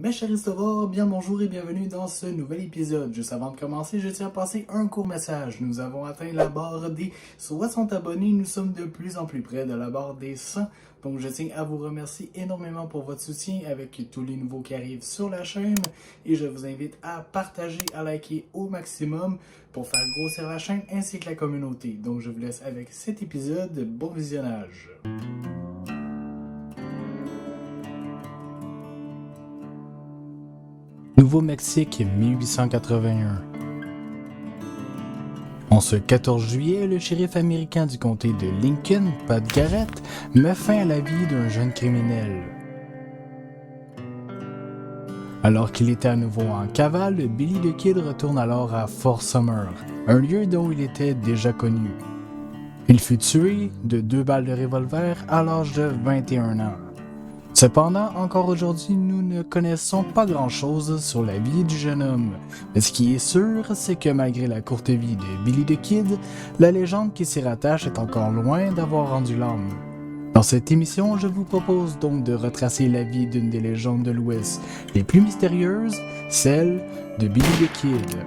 Mes chers histoires, bien bonjour et bienvenue dans ce nouvel épisode. Juste avant de commencer, je tiens à passer un court message. Nous avons atteint la barre des 60 abonnés. Nous sommes de plus en plus près de la barre des 100. Donc je tiens à vous remercier énormément pour votre soutien avec tous les nouveaux qui arrivent sur la chaîne. Et je vous invite à partager, à liker au maximum pour faire grossir la chaîne ainsi que la communauté. Donc je vous laisse avec cet épisode. Bon visionnage. Nouveau-Mexique, 1881. En ce 14 juillet, le shérif américain du comté de Lincoln, Pat Garrett, met fin à la vie d'un jeune criminel. Alors qu'il était à nouveau en cavale, Billy the Kid retourne alors à Fort Sumner, un lieu dont il était déjà connu. Il fut tué de 2 balles de revolver à l'âge de 21 ans. Cependant, encore aujourd'hui, nous ne connaissons pas grand-chose sur la vie du jeune homme. Mais ce qui est sûr, c'est que malgré la courte vie de Billy the Kid, la légende qui s'y rattache est encore loin d'avoir rendu l'âme. Dans cette émission, je vous propose donc de retracer la vie d'une des légendes de l'Ouest les plus mystérieuses, celle de Billy the Kid.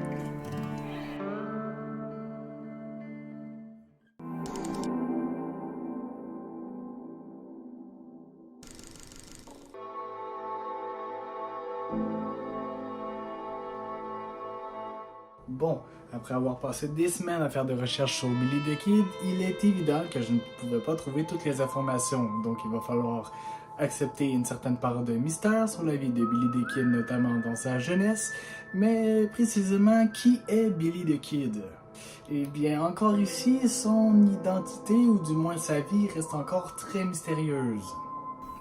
Bon, après avoir passé des semaines à faire des recherches sur Billy the Kid, il est évident que je ne pouvais pas trouver toutes les informations, donc il va falloir accepter une certaine part de mystère sur la vie de Billy the Kid, notamment dans sa jeunesse, mais précisément, qui est Billy the Kid? Eh bien, encore ici, son identité, ou du moins sa vie, reste encore très mystérieuse.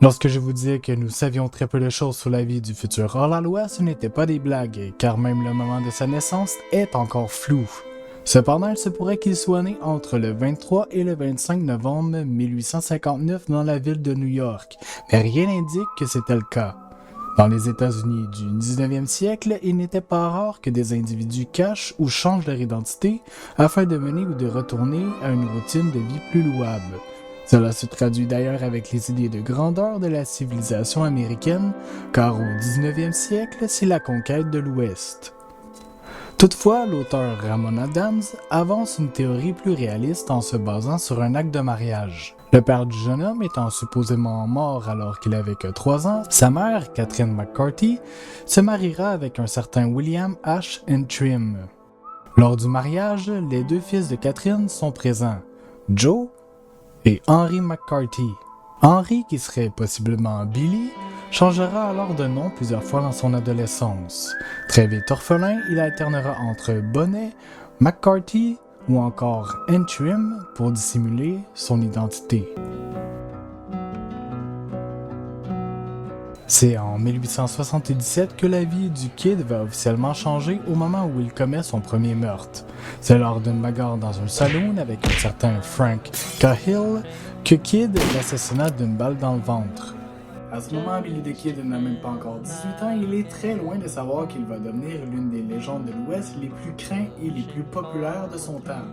Lorsque je vous disais que nous savions très peu de choses sur la vie du futur hors-la-loi, ce n'était pas des blagues, car même le moment de sa naissance est encore flou. Cependant, il se pourrait qu'il soit né entre le 23 et le 25 novembre 1859 dans la ville de New York, mais rien n'indique que c'était le cas. Dans les États-Unis du 19e siècle, il n'était pas rare que des individus cachent ou changent leur identité afin de mener ou de retourner à une routine de vie plus louable. Cela se traduit d'ailleurs avec les idées de grandeur de la civilisation américaine, car au 19e siècle, c'est la conquête de l'Ouest. Toutefois, l'auteur Ramon Adams avance une théorie plus réaliste en se basant sur un acte de mariage. Le père du jeune homme étant supposément mort alors qu'il avait que 3 ans, sa mère, Catherine McCarthy, se mariera avec un certain William H. Trim. Lors du mariage, les 2 fils de Catherine sont présents, Joe et Henry McCarthy. Henry, qui serait possiblement Billy, changera alors de nom plusieurs fois dans son adolescence. Très vite orphelin, il alternera entre Bonnet, McCarthy ou encore Trim pour dissimuler son identité. C'est en 1877 que la vie du Kid va officiellement changer au moment où il commet son premier meurtre. C'est lors d'une bagarre dans un saloon avec un certain Frank Cahill que Kid l'assassina d'une balle dans le ventre. À ce moment, Billy the Kid n'a même pas encore 18 ans, il est très loin de savoir qu'il va devenir l'une des légendes de l'Ouest les plus craintes et les plus populaires de son temps.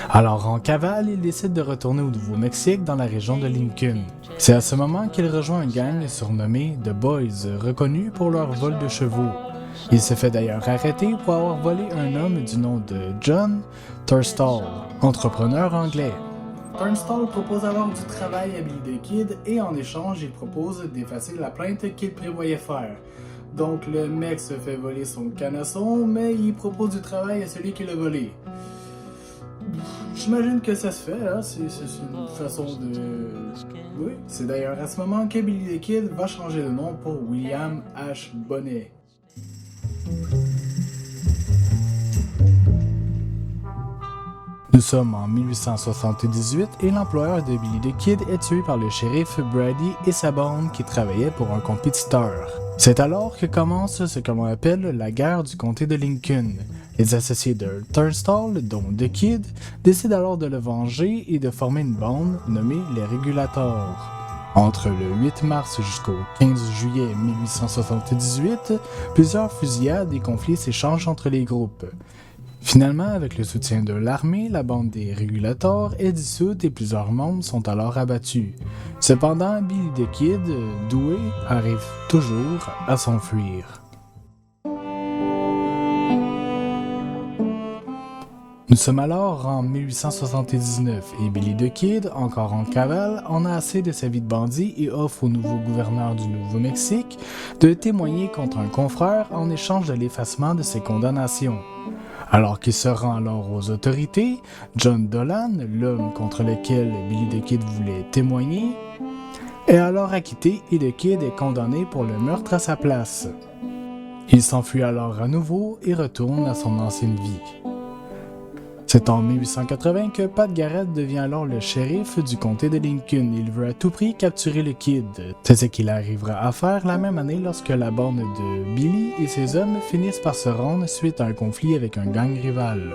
Alors en cavale, il décide de retourner au Nouveau-Mexique dans la région de Lincoln. C'est à ce moment qu'il rejoint un gang surnommé The Boys, reconnu pour leur vol de chevaux. Il se fait d'ailleurs arrêter pour avoir volé un homme du nom de John Turnstall, entrepreneur anglais. Turnstall propose alors du travail à Billy the Kid et en échange, il propose d'effacer la plainte qu'il prévoyait faire. Donc le mec se fait voler son canasson, mais il propose du travail à celui qui l'a volé. J'imagine que ça se fait, hein? C'est une façon de... Oui, c'est d'ailleurs à ce moment que Billy the Kid va changer de nom pour William H. Bonnet. Nous sommes en 1878 et l'employeur de Billy the Kid est tué par le shérif Brady et sa bande qui travaillaient pour un compétiteur. C'est alors que commence ce que l'on appelle la guerre du comté de Lincoln. Les associés de Turnstall, dont The Kid, décident alors de le venger et de former une bande nommée les Régulators. Entre le 8 mars jusqu'au 15 juillet 1878, plusieurs fusillades et conflits s'échangent entre les groupes. Finalement, avec le soutien de l'armée, la bande des régulateurs est dissoute et plusieurs membres sont alors abattus. Cependant, Billy the Kid, doué, arrive toujours à s'enfuir. Nous sommes alors en 1879 et Billy the Kid, encore en cavale, en a assez de sa vie de bandit et offre au nouveau gouverneur du Nouveau-Mexique de témoigner contre un confrère en échange de l'effacement de ses condamnations. Alors qu'il se rend alors aux autorités, John Dolan, l'homme contre lequel Billy the Kid voulait témoigner, est alors acquitté et the Kid est condamné pour le meurtre à sa place. Il s'enfuit alors à nouveau et retourne à son ancienne vie. C'est en 1880 que Pat Garrett devient alors le shérif du comté de Lincoln. Il veut à tout prix capturer le Kid. C'est ce qu'il arrivera à faire la même année lorsque la bande de Billy et ses hommes finissent par se rendre suite à un conflit avec un gang rival.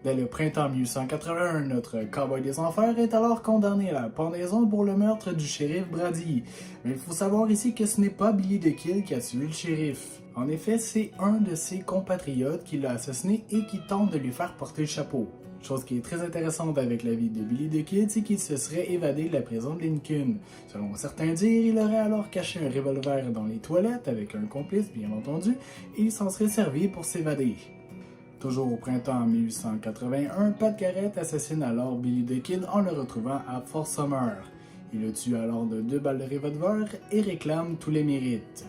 Dès le printemps 1881, notre cowboy des enfers est alors condamné à la pendaison pour le meurtre du shérif Brady. Mais il faut savoir ici que ce n'est pas Billy the Kid qui a tué le shérif. En effet, c'est un de ses compatriotes qui l'a assassiné et qui tente de lui faire porter le chapeau. Chose qui est très intéressante avec la vie de Billy the Kid, c'est qu'il se serait évadé de la prison de Lincoln. Selon certains dires, il aurait alors caché un revolver dans les toilettes avec un complice, bien entendu, et il s'en serait servi pour s'évader. Toujours au printemps 1881, Pat Garrett assassine alors Billy the Kid en le retrouvant à Fort Summer. Il le tue alors de 2 balles de revolver et réclame tous les mérites.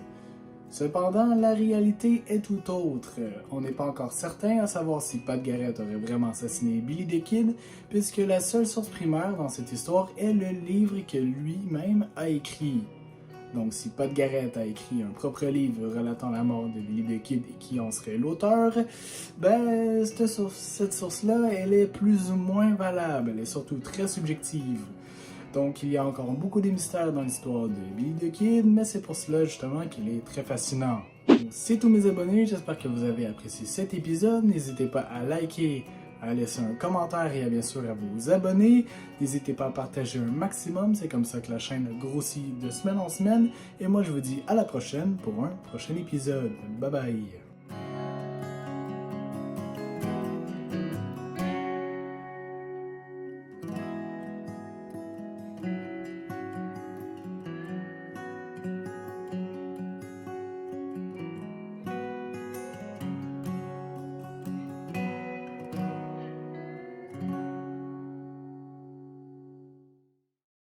Cependant, la réalité est tout autre. On n'est pas encore certain à savoir si Pat Garrett aurait vraiment assassiné Billy the Kid, puisque la seule source primaire dans cette histoire est le livre que lui-même a écrit. Donc, si Pat Garrett a écrit un propre livre relatant la mort de Billy the Kid et qui en serait l'auteur, cette source-là, elle est plus ou moins valable, elle est surtout très subjective. Donc, il y a encore beaucoup de mystères dans l'histoire de Billy the Kid, mais c'est pour cela justement qu'il est très fascinant. C'est tous mes abonnés, j'espère que vous avez apprécié cet épisode. N'hésitez pas à liker, à laisser un commentaire et bien sûr à vous abonner. N'hésitez pas à partager un maximum, c'est comme ça que la chaîne grossit de semaine en semaine. Et moi je vous dis à la prochaine pour un prochain épisode. Bye bye!